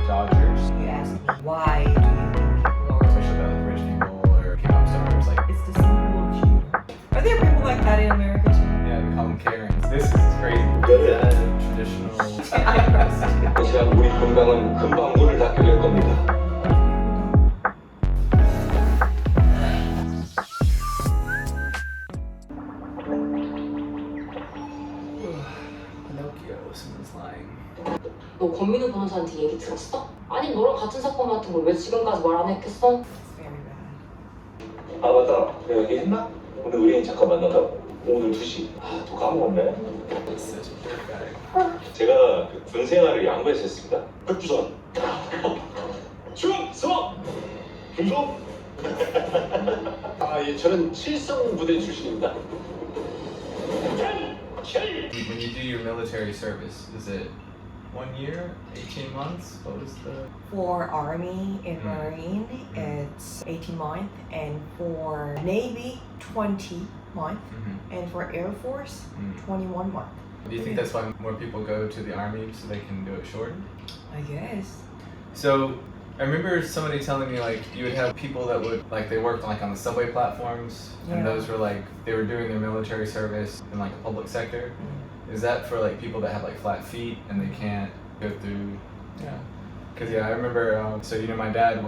draft dodgers. You asked me, why do you think people are... Especially about like rich people or K-pop stars. Like, It's the symbol of cheating. Are there people like that in America too? yeah, we call them Karens. This is crazy. Traditional. 하지만 우리 건강은 금방 문을 닫게 될 겁니다. Pinocchio, someone's lying. 너 권민우 변호사한테 얘기 들었어? 아니 너랑 같은 사건 같은 걸 왜 지금까지 말 안 했겠어? It's very bad. 아 맞다. 내가 얘기했나? 오늘 우리 잠깐 만나자고. 오늘 2시. 아, 또 까먹었네. Such a good guy. 제가 군 생활을 양부에서 했습니다. 백두산. 충성! 충성! 아, 예, 저는 칠성 부대 출신입니다. When you do your military service, is it 1 year, 18 months? What is the... For Army and Marine, it's 18 months, and for Navy, 20 months, and for Air Force, 21 months. Do you think that's why more people go to the army so they can do it short? I guess. So I remember somebody telling me like you would have people that would like they worked like on the subway platforms and Yeah. those were like they were doing their military service in like the public sector. Is that for like people that have like flat feet and they can't go through? Yeah. Cause yeah, I remember. So you know, my dad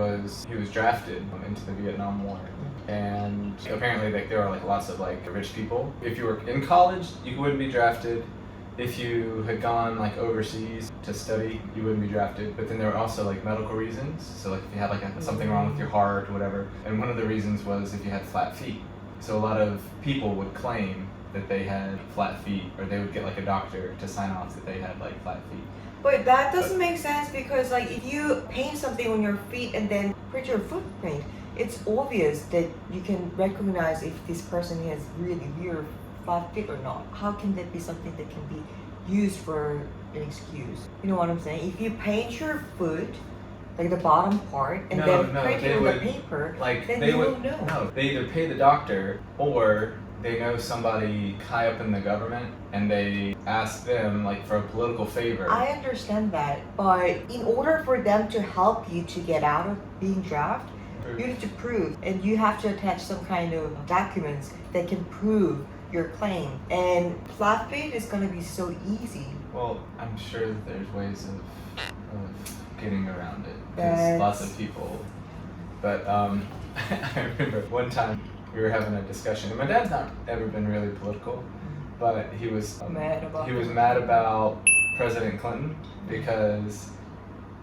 he was drafted into the Vietnam War, and apparently like there are like lots of like rich people. If you were in college, you wouldn't be drafted. If you had gone like overseas to study, you wouldn't be drafted. But then there were also like medical reasons. So like if you had like something wrong with your heart or whatever. And one of the reasons was if you had flat feet. So a lot of people would claim that they had flat feet, or they would get like a doctor to sign off that they had like flat feet. But that doesn't make sense because like if you paint something on your feet and then print your footprint, it's obvious that you can recognize if this person has really weird flat feet or not. How can that be something that can be used for an excuse? You know what I'm saying? If you paint your foot, like the bottom part, and then print it on the paper, like then they you would will know. no, they either pay the doctor or they know somebody high up in the government and they ask them like for a political favor. I understand that, but in order for them to help you to get out of being drafted, you need to prove, and you have to attach some kind of documents that can prove your claim. And flat feet is gonna be so easy. Well, I'm sure that there's ways of getting around it That's- because lots of people. But I remember one time we were having a discussion, and my dad's not ever been really political, but he was mad about President Clinton because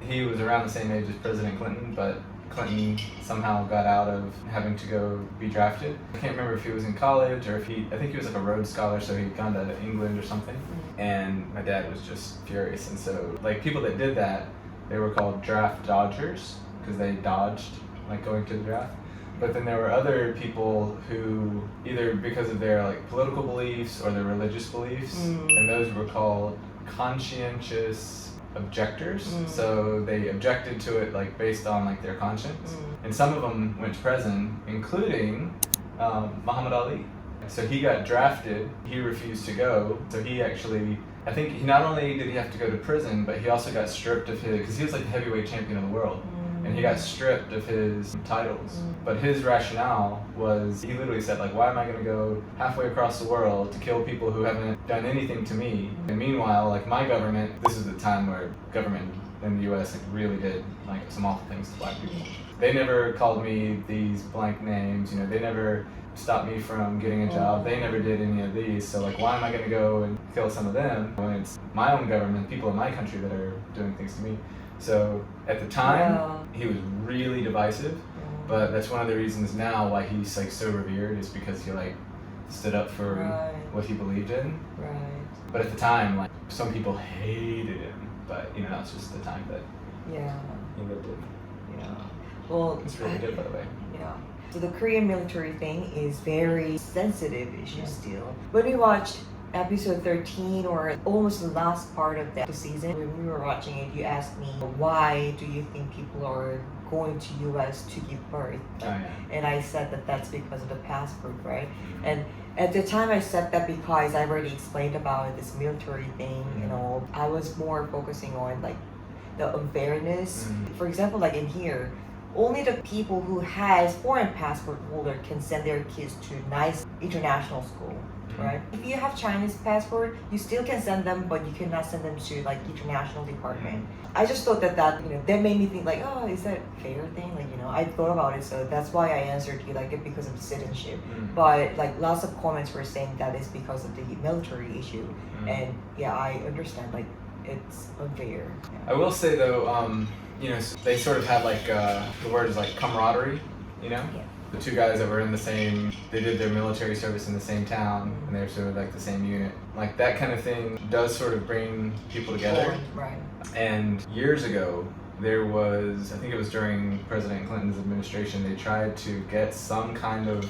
he was around the same age as President Clinton, but Clinton somehow got out of having to go be drafted. I can't remember if he was in college or I think he was like a Rhodes Scholar, so he'd gone to England or something. And my dad was just furious. And so like people that did that, they were called draft dodgers because they dodged like going to the draft. But then there were other people who either because of their like political beliefs or their religious beliefs, and those were called conscientious objectors. So they objected to it like based on like their conscience, and some of them went to prison, including Muhammad Ali. So he got drafted, he refused to go, so he actually, I think he not only did he have to go to prison, but he also got stripped of his, because he was like the heavyweight champion of the world, and he got stripped of his titles. But his rationale was, he literally said like, why am I gonna go halfway across the world to kill people who haven't done anything to me? And meanwhile, like my government, this is the time where government in the US like really did like some awful things to black people. They never called me these blank names, you know, they never stopped me from getting a job. They never did any of these. So like, why am I gonna go and kill some of them when it's my own government, people in my country that are doing things to me? So at the time, he was really divisive, but that's one of the reasons now why he's like so revered is because he like stood up for what he believed in. Right. But at the time, like some people hated him, but you know, that's just the time that Yeah. he lived in. Yeah. Well, It's really good, by the way. Yeah. So the Korean military thing is very sensitive issue still. When we watched episode 13 or almost the last part of the season, when we were watching it, you asked me, why do you think people are going to US to give birth? Oh, yeah. And I said that that's because of the passport, right? And at the time I said that because I already explained about this military thing, you know, I was more focusing on like the unfairness. For example, like in here, only the people who has foreign passport holder can send their kids to nice international school, right? If you have Chinese passport, you still can send them, but you cannot send them to like international department. I just thought that that made me think like, oh, is that a fair thing? Like, I thought about it, so that's why I answered you like because of citizenship. But like lots of comments were saying that is because of the military issue, and yeah, I understand like it's unfair. I will say though, they sort of had like the word is like camaraderie, Yeah. The two guys that were in the same, they did their military service in the same town, and they're sort of like the same unit. Like that kind of thing does sort of bring people together. Right. And years ago, there was, I think it was during President Clinton's administration, they tried to get some kind of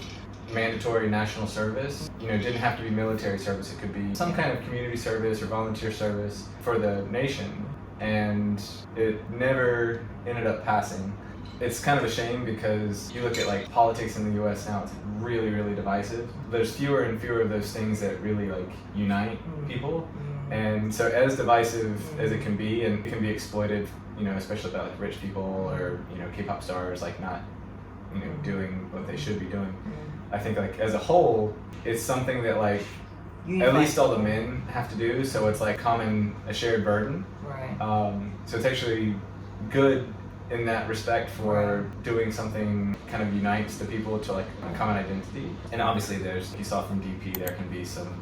mandatory national service. It didn't have to be military service, it could be some kind of community service or volunteer service for the nation. And it never ended up passing. It's kind of a shame because you look at like politics in the US now, it's really, really divisive. There's fewer and fewer of those things that really like unite people. And so as divisive as it can be, and it can be exploited, especially by like rich people or, K-pop stars like not, doing what they should be doing. I think like as a whole, it's something that like at least all the men have to do, so it's like a shared burden. Right. So it's actually good in that respect for doing something kind of unites the people to like a common identity. And obviously there's, you saw from DP, there can be some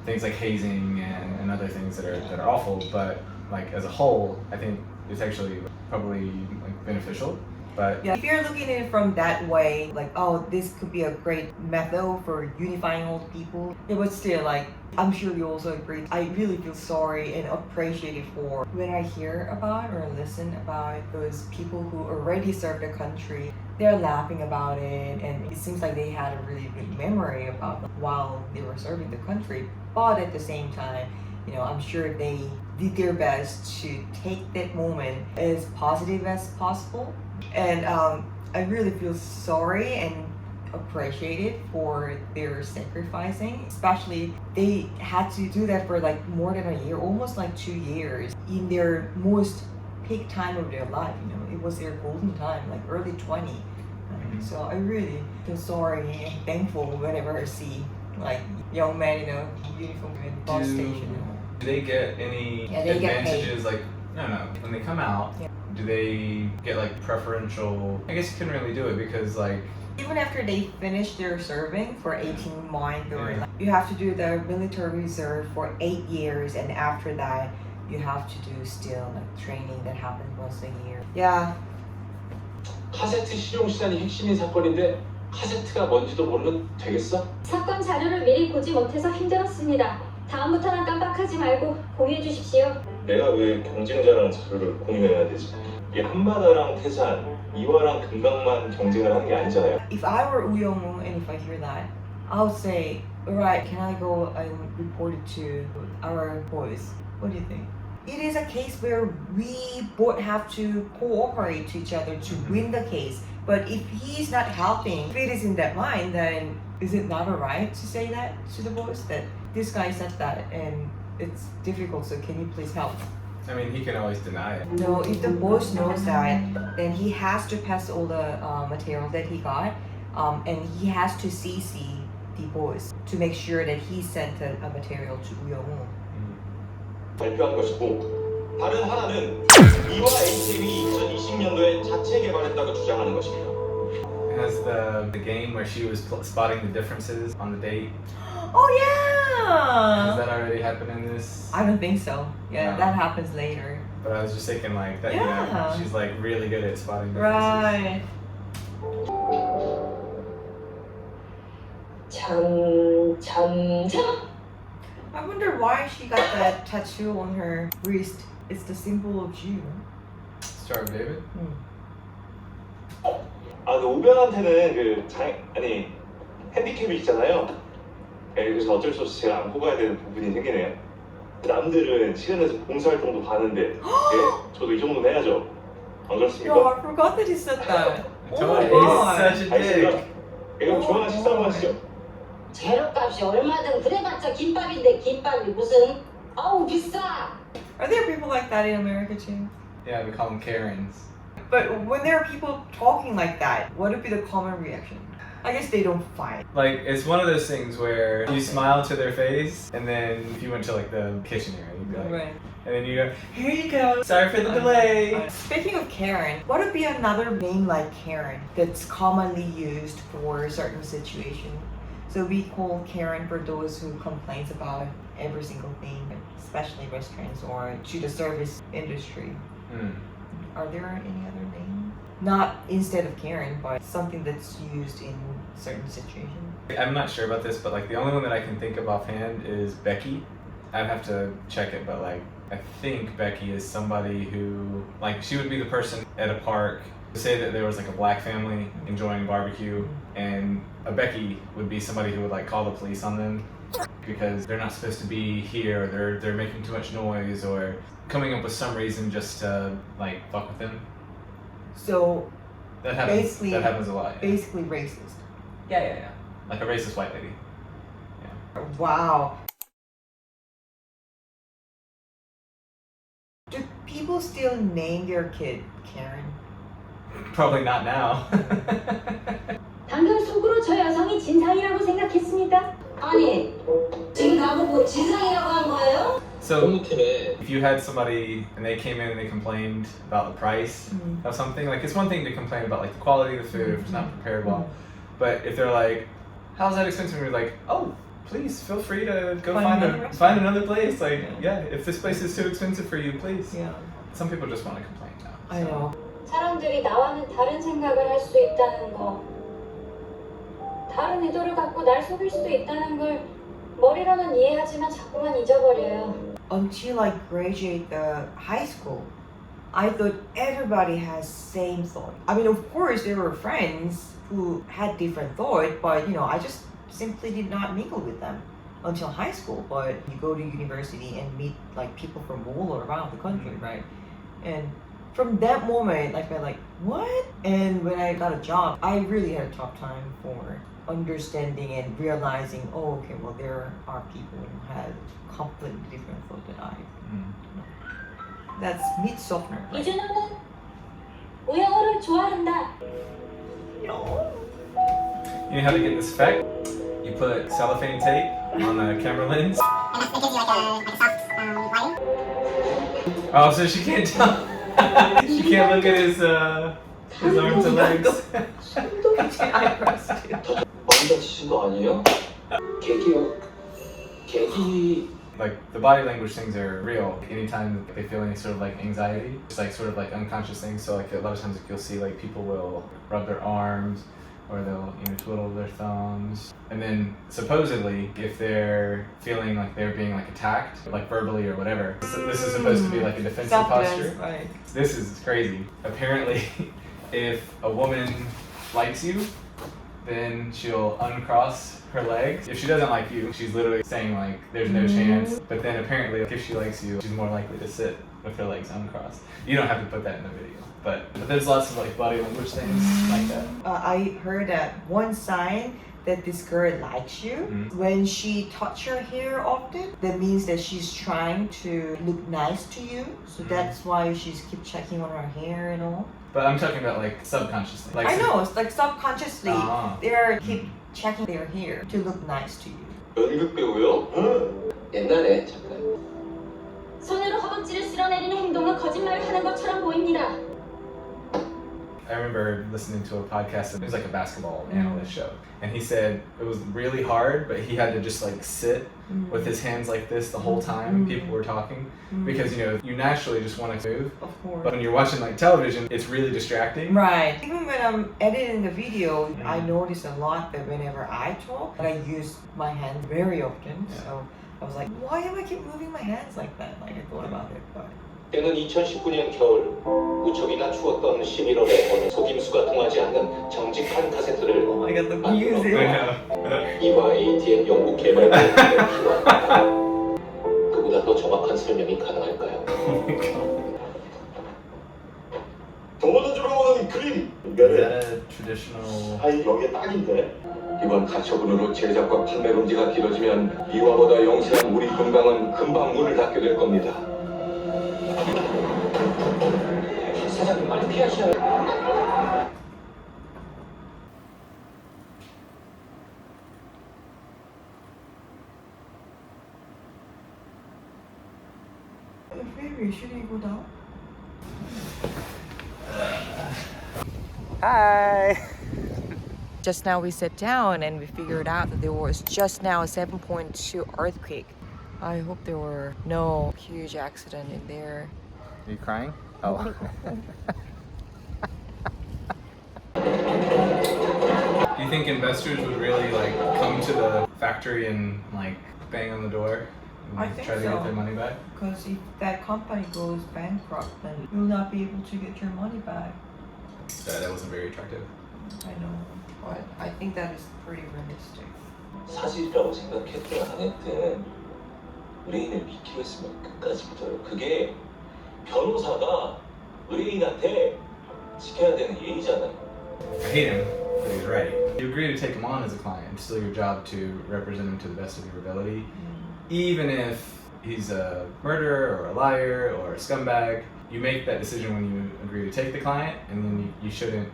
things like hazing and other things that are awful, but like as a whole, I think it's actually probably like beneficial. But yeah, if you're looking at it from that way, like, oh, this could be a great method for unifying all the people, it was still like, I'm sure you also agree. I really feel sorry and appreciated for when I hear about or listen about those people who already served the country. They're laughing about it, and it seems like they had a really good memory about while they were serving the country. But at the same time, I'm sure they did their best to take that moment as positive as possible. And I really feel sorry and appreciated for their sacrificing. Especially they had to do that for like more than a year, almost like 2 years, in their most peak time of their life. It was their golden time, like early 20. So I really feel sorry and thankful whenever I see like young men in a uniform in bus station. Do they get any they get advantages? Like no, when they come out, do they get like preferential? I guess you couldn't really do it because like even after they finish their serving for 18 months, or like, you have to do the military reserve for 8 years, and after that you have to do still like training that happens once a year. Yeah. 카세트 실용 시간이 핵심인 사건인데 카세트가 뭔지도 모르면 되겠어? 사건 자료를 미리 보지 못해서 힘들었습니다. 다음부터는 깜빡하지 말고 공유해 주십시오. 내가 왜 경쟁자랑 자료를 공유해야 되지? 이 한바다랑 태산, 이화랑 금강만 경쟁을 하는 게 아니잖아요. If I were Uyomu and if I hear that, I would say, alright, can I go and report it to our boys? What do you think? It is a case where we both have to cooperate to each other to win the case. But if he's not helping, if it is in that mind, then is it not alright to say that to the boys that this guy said that and it's difficult, so can you please help? I mean, he can always deny it. No, if the boss knows that, then he has to pass all the material that he got, and he has to CC the boss to make sure that he sent a material to Uyomu. 발표한 것이고 다른 하나는 이화 HM이 2020년도에 자체 개발했다고 주장하는 것입니다. Has the game where she was spotting the differences on the date? Oh Has yeah! that already happened in this? I don't think so. Yeah, No. that happens later. But I was just thinking like that. Yeah. She's like really good at spotting differences. Right. 참. I wonder why she got that tattoo on her wrist. It's the symbol of Jew. Star of David. 그 오변한테는 핸디캡이 있잖아요. 그래서 어쩔 수 없이 제가 안고 가야 되는 부분이 생기네요. 남들은 시간에서 봉사활동도 가는데 저도 이 정도는 해야죠. 안 그렇습니까? Yo, I forgot that he said that. Oh my Tony, god. he's such a 알겠습니다. dick. 그럼 좋아하는 식사 한번 하시죠. 재료값이 얼마든 그래봤자 김밥인데 김밥이 무슨 아우 비싸. Are there people like that in America too? Yeah, we call them Karens. But when there are people talking like that, what would be the common reaction? I guess they don't fight. Like, it's one of those things where you smile to their face, and then if you went to like the kitchen area, you'd be like, Right. and then you go, here you go, sorry for the delay. Speaking of Karen, what would be another name like Karen that's commonly used for a certain situation? So we call Karen for those who complains about every single thing, especially restaurants or to the service industry. Are there any other names? Not instead of Karen, but something that's used in certain situations. I'm not sure about this, but like the only one that I can think of offhand is Becky. I'd have to check it, but like I think Becky is somebody who, like, she would be the person at a park. Say that there was like a black family enjoying barbecue, and a Becky would be somebody who would like call the police on them because they're not supposed to be here, or they're making too much noise, or coming up with some reason just to like fuck with them. So That happens. Basically- That happens a lot. Yeah. basically racist. Yeah. Like a racist white lady. Wow. Do people still name their kid Karen? Probably not now. 방금 속으로 저 여성이 진상이라고 생각했습니다. 아니 지금 나보고 진상이라고 한 거예요? So 법무팀에 if you had somebody and they came in and they complained about the price of something, like it's one thing to complain about like the quality of the food if it's not prepared well, but if they're like, how's that expensive? And you're like, oh, please feel free to go find another place. Like, yeah, if this place is too expensive for you, please. Yeah. Some people just want to complain now. I know. 사람들이 나와는 다른 생각을 할 수 있다는 거, 다른 의도를 갖고 날 속일 수도 있다는 걸 머리로는 이해하지만 자꾸만 잊어버려요. Until I graduate the high school, I thought everybody has same thought. I mean, of course, there were friends who had different thought, but you know, I just simply did not mingle with them until high school. But you go to university and meet like people from all around the country, right? And from that moment, I felt like, what? And when I got a job, I really had a tough time for understanding and realizing, oh, okay, well, there are people who have completely different thought than I. That's meat softener. Right? 이준호는 우영우를 좋아한다. No. You know how to get this effect? You put cellophane tape on the camera lens. And it gives you like a soft lighting. Oh, so she can't tell. She can't look at his arms and legs. 제 eyebrows too. 많이 다치신 거 아니에요? 계기요. 계기 Like the body language things are real. Anytime they feel any sort of like anxiety, it's like sort of like unconscious things. So like a lot of times you'll see like people will rub their arms, or they'll twiddle their thumbs. And then supposedly, if they're feeling like they're being like attacked, like verbally or whatever, this is supposed to be like a defensive posture. Right. This is crazy. Apparently, if a woman likes you, then she'll uncross her legs. If she doesn't like you, she's literally saying like there's no chance. But then apparently if she likes you, she's more likely to sit with her legs uncrossed. You don't have to put that in the video, but there's lots of like body language things like that. I heard that one sign that this girl likes you, when she touch her hair often, that means that she's trying to look nice to you. So that's why she's keep checking on her hair and all. But I'm talking about like subconsciously. Like I know, it's like subconsciously Ah. they're keep checking their hair to look nice to you. 연극 배우요? 옛날에 잠깐 손으로 허벅지를 쓸어내리는 행동은 거짓말을 하는 것처럼 보입니다. I remember listening to a podcast, it was like a basketball analyst show, and he said it was really hard, but he had to just like sit with his hands like this the whole time people were talking, because you naturally just want to move, Of course. but when you're watching like television, it's really distracting. Right. Even when I'm editing the video, I notice a lot that whenever I talk, I use my hands very often. Yeah. So I was like, why am I keep moving my hands like that? Like I thought about it, but 때는 2019년 겨울 무척이나 추웠던 11월에 어느 속임수가 통하지 않는 정직한 카세트를 oh my god, the I music. know. 이화 ATM 영국 개발자의 필요합니다. 그보다 더 정확한 설명이 가능할까요? 도와주러 오는 그림. Is that a traditional? 아니 여기에 딱인데. 이번 가처분으로 제작과 판매 금지가 길어지면 이화보다 영세한 우리 건강은 금방 문을 닫게 될 겁니다. 사장님 빨리 피하셔야 Maybe should he go down? Hi. Just now we sat down and we figured out that there was just now a 7.2 earthquake. I hope there were no huge accident in there. Are you crying? Oh. Do you think investors would really like come to the factory and like bang on the door and I think try to so. get their money back? Because if that company goes bankrupt, then you'll not be able to get your money back. That wasn't very attractive. I know, but I think that is pretty realistic. 사실이라고 생각했든 안 했든 의뢰인을 믿기겠으면 끝까지 믿어요. 그게 변호사가 의뢰인한테 지켜야 되는 예의잖아요. I hate him, but he's right. You agree to take him on as a client. It's still your job to represent him to the best of your ability. Even if he's a murderer or a liar or a scumbag, you make that decision when you agree to take the client, and then you shouldn't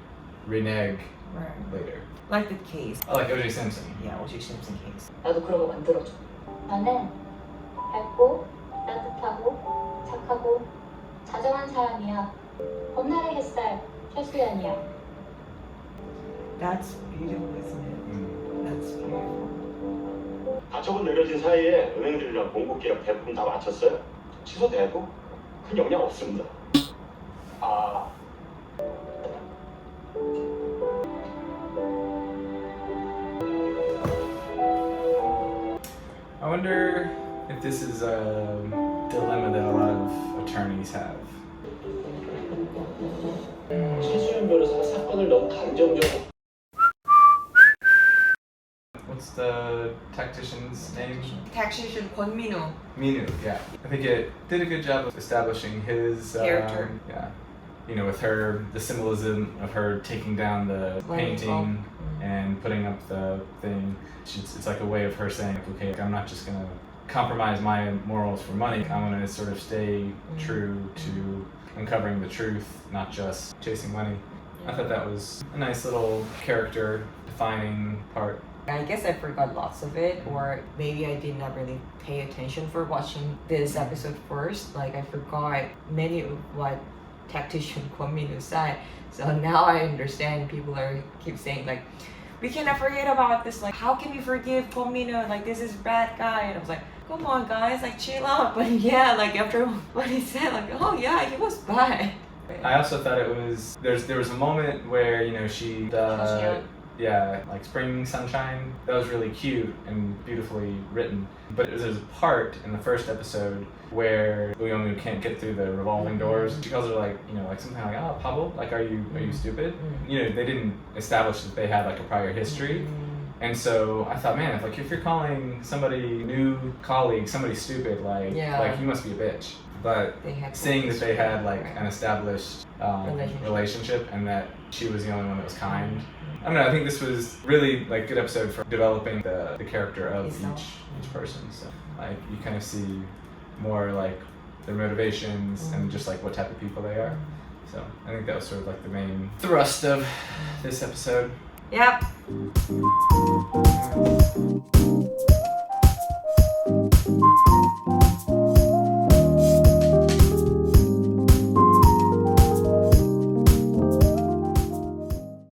renege Right. later. Like the case. I like O.J. Simpson. Yeah, O.J. Simpson case. 나도 그런 거 만들어줘. 나는 밝고 따뜻하고 착하고 다정한 사람이야. 봄날의 햇살 최수연이야. That's beautiful, isn't it? That's beautiful. 가처분 내려진 사이에 은행들이랑 공급 계약 대부분 다 마쳤어요. 취소돼도 큰 영향 없습니다. 아, I wonder if this is a dilemma that a lot of attorneys have. 최수연 변호사가 사건을 너무 감정적으로 What's the tactician's name? Taxation Kwon Min-woo. Minu, yeah. I think it did a good job of establishing his Character. Yeah. You know, with her, the symbolism of her taking down the Right. painting and putting up the thing. It's like a way of her saying, okay, I'm not just gonna compromise my morals for money. I'm gonna sort of stay true to uncovering the truth, not just chasing money. I thought that was a nice little character defining part. I guess I forgot lots of it, or maybe I did not really pay attention for watching this episode first. Like I forgot many of what tactician Kwon Min-woo said. So now I understand people keep saying like, we cannot forget about this. Like, how can we forgive Kwon Min-woo? Like, this is bad guy. And I was like, come on, guys, like chill out. But yeah, like after what he said, like, oh yeah, he was bad. I also thought it was there was a moment where she yeah, like Spring Sunshine. That was really cute and beautifully written. But there's a part in the first episode where Uyomu can't get through the revolving doors. She calls her like something like, oh, Pablo, like are you stupid? They didn't establish that they had like a prior history. And so I thought, man, if you're calling somebody new colleague somebody stupid, like you must be a bitch. But seeing that they had like an established relationship and that she was the only one that was kind. I don't know, I think this was really like good episode for developing the character of each person. So like you kind of see more like their motivations and just like what type of people they are. So I think that was sort of like the main thrust of this episode. Yep.